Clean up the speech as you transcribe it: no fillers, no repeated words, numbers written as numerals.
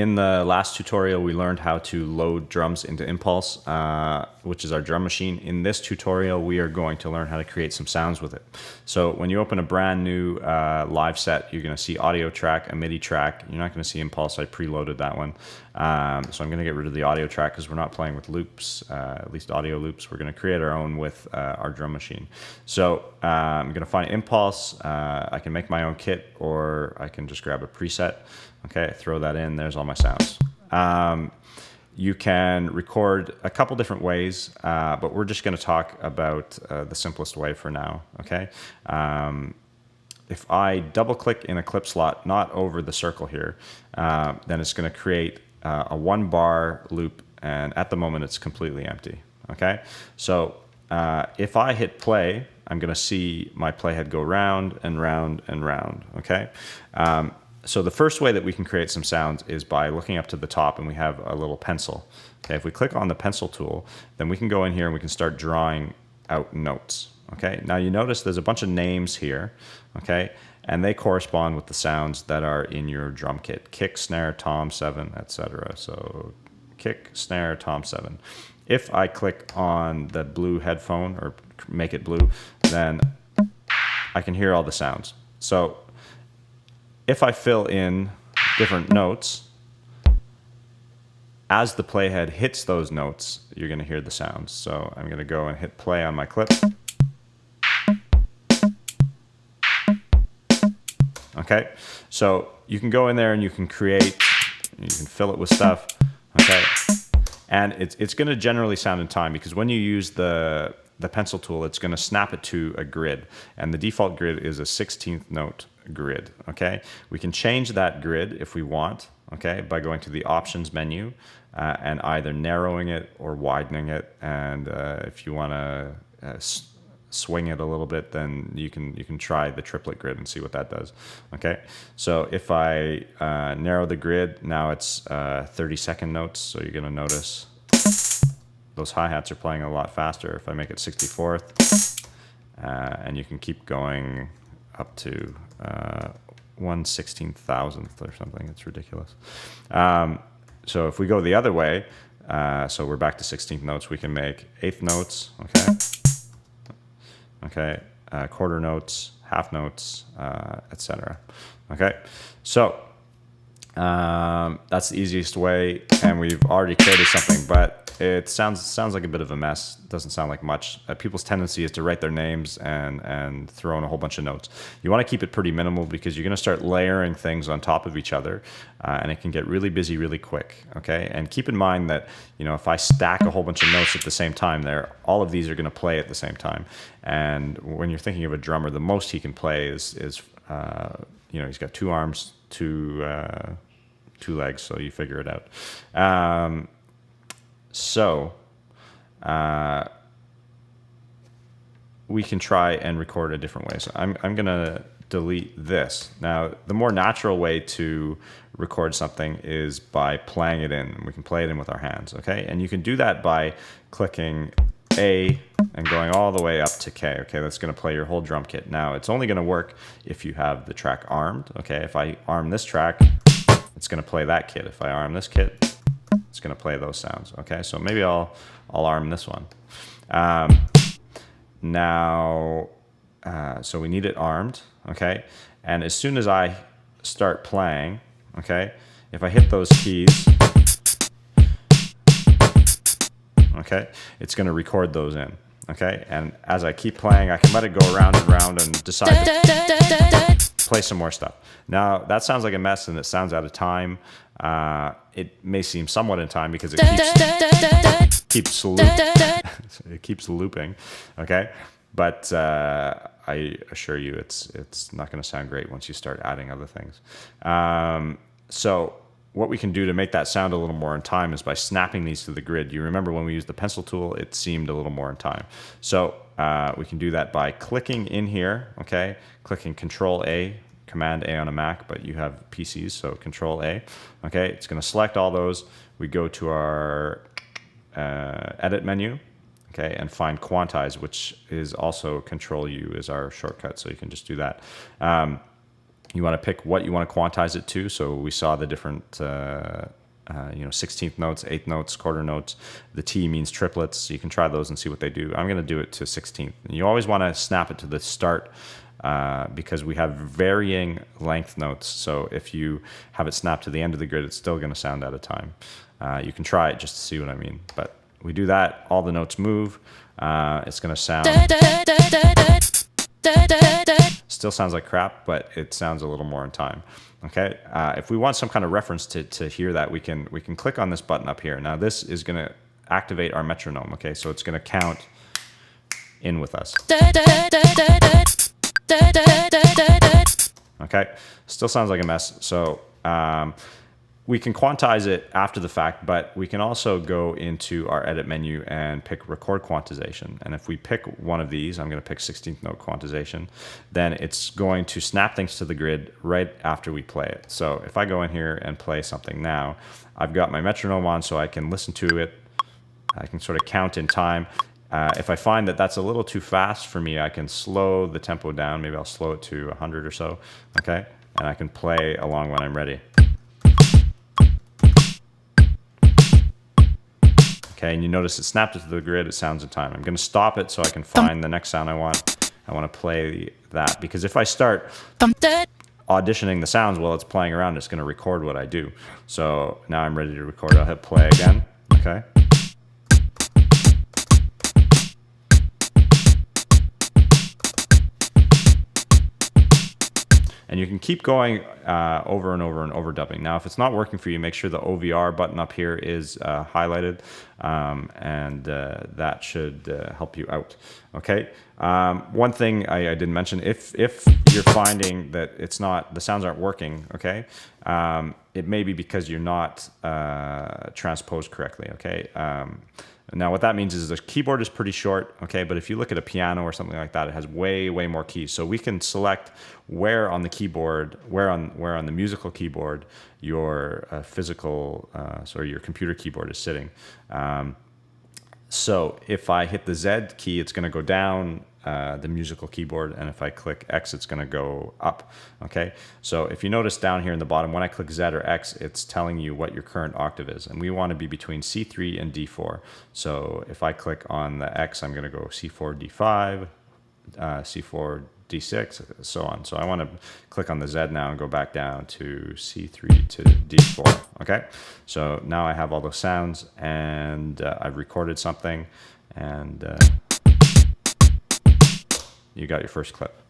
In the last tutorial, we learned how to load drums into Impulse, which is our drum machine. In this tutorial, we are going to learn how to create some sounds with it. So when you open a brand new live set, you're going to see audio track, a MIDI track. You're not going to see Impulse. I preloaded that one. So I'm going to get rid of the audio track because we're not playing with loops, at least audio loops. We're going to create our own with our drum machine. So I'm going to find Impulse. I can make my own kit, or I can just grab a preset. Okay, throw that in, there's all my sounds. You can record a couple different ways, but we're just gonna talk about the simplest way for now, okay? If I double click in a clip slot, not over the circle here, then it's gonna create a 1 bar loop, and at the moment it's completely empty, okay? So if I hit play, I'm gonna see my playhead go round and round and round, okay? So the first way that we can create some sounds is by looking up to the top, and we have a little pencil. Okay, if we click on the pencil tool, then we can go in here and we can start drawing out notes. Okay, now you notice there's a bunch of names here, okay, and they correspond with the sounds that are in your drum kit: kick, snare, tom, 7, etc. So kick, snare, tom, 7. If I click on the blue headphone, or make it blue, then I can hear all the sounds. So if I fill in different notes, as the playhead hits those notes, you're going to hear the sounds. So I'm going to go and hit play on my clip. Okay, so you can go in there and you can create, you can fill it with stuff. Okay, and it's going to generally sound in time, because when you use the pencil tool, it's going to snap it to a grid, and the default grid is a 16th note grid. Okay, we can change that grid if we want, okay, by going to the options menu and either narrowing it or widening it. And if you want to swing it a little bit, then you can try the triplet grid and see what that does. Okay, so if I narrow the grid, now it's 30-second notes, so you're going to notice those hi-hats are playing a lot faster. If I make it 64th, and you can keep going up to 1/16,000th or something. It's ridiculous. So if we go the other way, so we're back to 16th notes, we can make 1/8 notes, okay, quarter notes, half notes, etc. Okay, so that's the easiest way, and we've already created something, but it sounds like a bit of a mess. It doesn't sound like much. People's tendency is to write their names and throw in a whole bunch of notes. You want to keep it pretty minimal, because you're going to start layering things on top of each other, and it can get really busy really quick. Okay, and keep in mind that, you know, if I stack a whole bunch of notes at the same time, all of these are going to play at the same time. And when you're thinking of a drummer, the most he can play is you know, he's got 2 arms, 2 legs, so you figure it out. We can try and record a different way. So I'm going to delete this. Now, the more natural way to record something is by playing it in. We can play it in with our hands, okay? And you can do that by clicking A and going all the way up to K. Okay, that's going to play your whole drum kit. Now, it's only going to work if you have the track armed. Okay, if I arm this track, it's going to play that kit. If I arm this kit, it's going to play those sounds. Okay, so maybe I'll arm this one. Now, so we need it armed. Okay, and as soon as I start playing, okay, if I hit those keys, okay, it's going to record those in. Okay, and as I keep playing, I can let it go around and round and decide to play some more stuff. Now, that sounds like a mess, and it sounds out of time. It may seem somewhat in time because it keeps looping, okay? But I assure you, it's not going to sound great once you start adding other things. So what we can do to make that sound a little more in time is by snapping these to the grid. You remember when we used the pencil tool, it seemed a little more in time. So we can do that by clicking in here, okay? Clicking Control A, Command A on a Mac, but you have PCs, so Control A. Okay, it's going to select all those. We go to our Edit menu, okay, and find Quantize, which is also Control U is our shortcut, so you can just do that. You want to pick what you want to quantize it to. So we saw the different 16th notes, 8th notes, quarter notes. The T means triplets. So you can try those and see what they do. I'm going to do it to 16th. And you always want to snap it to the start because we have varying length notes. So if you have it snapped to the end of the grid, it's still going to sound out of time. You can try it just to see what I mean. But we do that, all the notes move. It's going to sound... Still sounds like crap, but it sounds a little more in time. Okay, if we want some kind of reference to hear that, we can click on this button up here. Now this is going to activate our metronome. Okay, so it's going to count in with us. Okay, still sounds like a mess. So we can quantize it after the fact, but we can also go into our edit menu and pick record quantization. And if we pick one of these, I'm going to pick 16th note quantization, then it's going to snap things to the grid right after we play it. So if I go in here and play something now, I've got my metronome on so I can listen to it. I can sort of count in time. If I find that that's a little too fast for me, I can slow the tempo down. Maybe I'll slow it to 100 or so. Okay, and I can play along when I'm ready. Okay, and you notice it snapped it to the grid, it sounds in time. I'm going to stop it so I can find the next sound I want. I want to play that, because if I start auditioning the sounds while it's playing around, it's going to record what I do. So now I'm ready to record. I'll hit play again. Okay. And you can keep going over and over and overdubbing. Now, if it's not working for you, make sure the OVR button up here is highlighted, and that should help you out. Okay. One thing I didn't mention: if you're finding that the sounds aren't working, okay, it may be because you're not transposed correctly. Okay. Now, what that means is the keyboard is pretty short, okay? But if you look at a piano or something like that, it has way more keys. So we can select where on the keyboard, where on the musical keyboard your physical, sorry, your computer keyboard is sitting. So if I hit the Z key, it's going to go down the musical keyboard, and if I click X, it's going to go up. Okay, so if you notice down here in the bottom, when I click Z or X, it's telling you what your current octave is, and we want to be between C3 and D4. So if I click on the X, I'm going to go C4, D5, C4, D6, so on. So I want to click on the Z now and go back down to C3 to D4. Okay, so now I have all those sounds, and I've recorded something, and you got your first clip.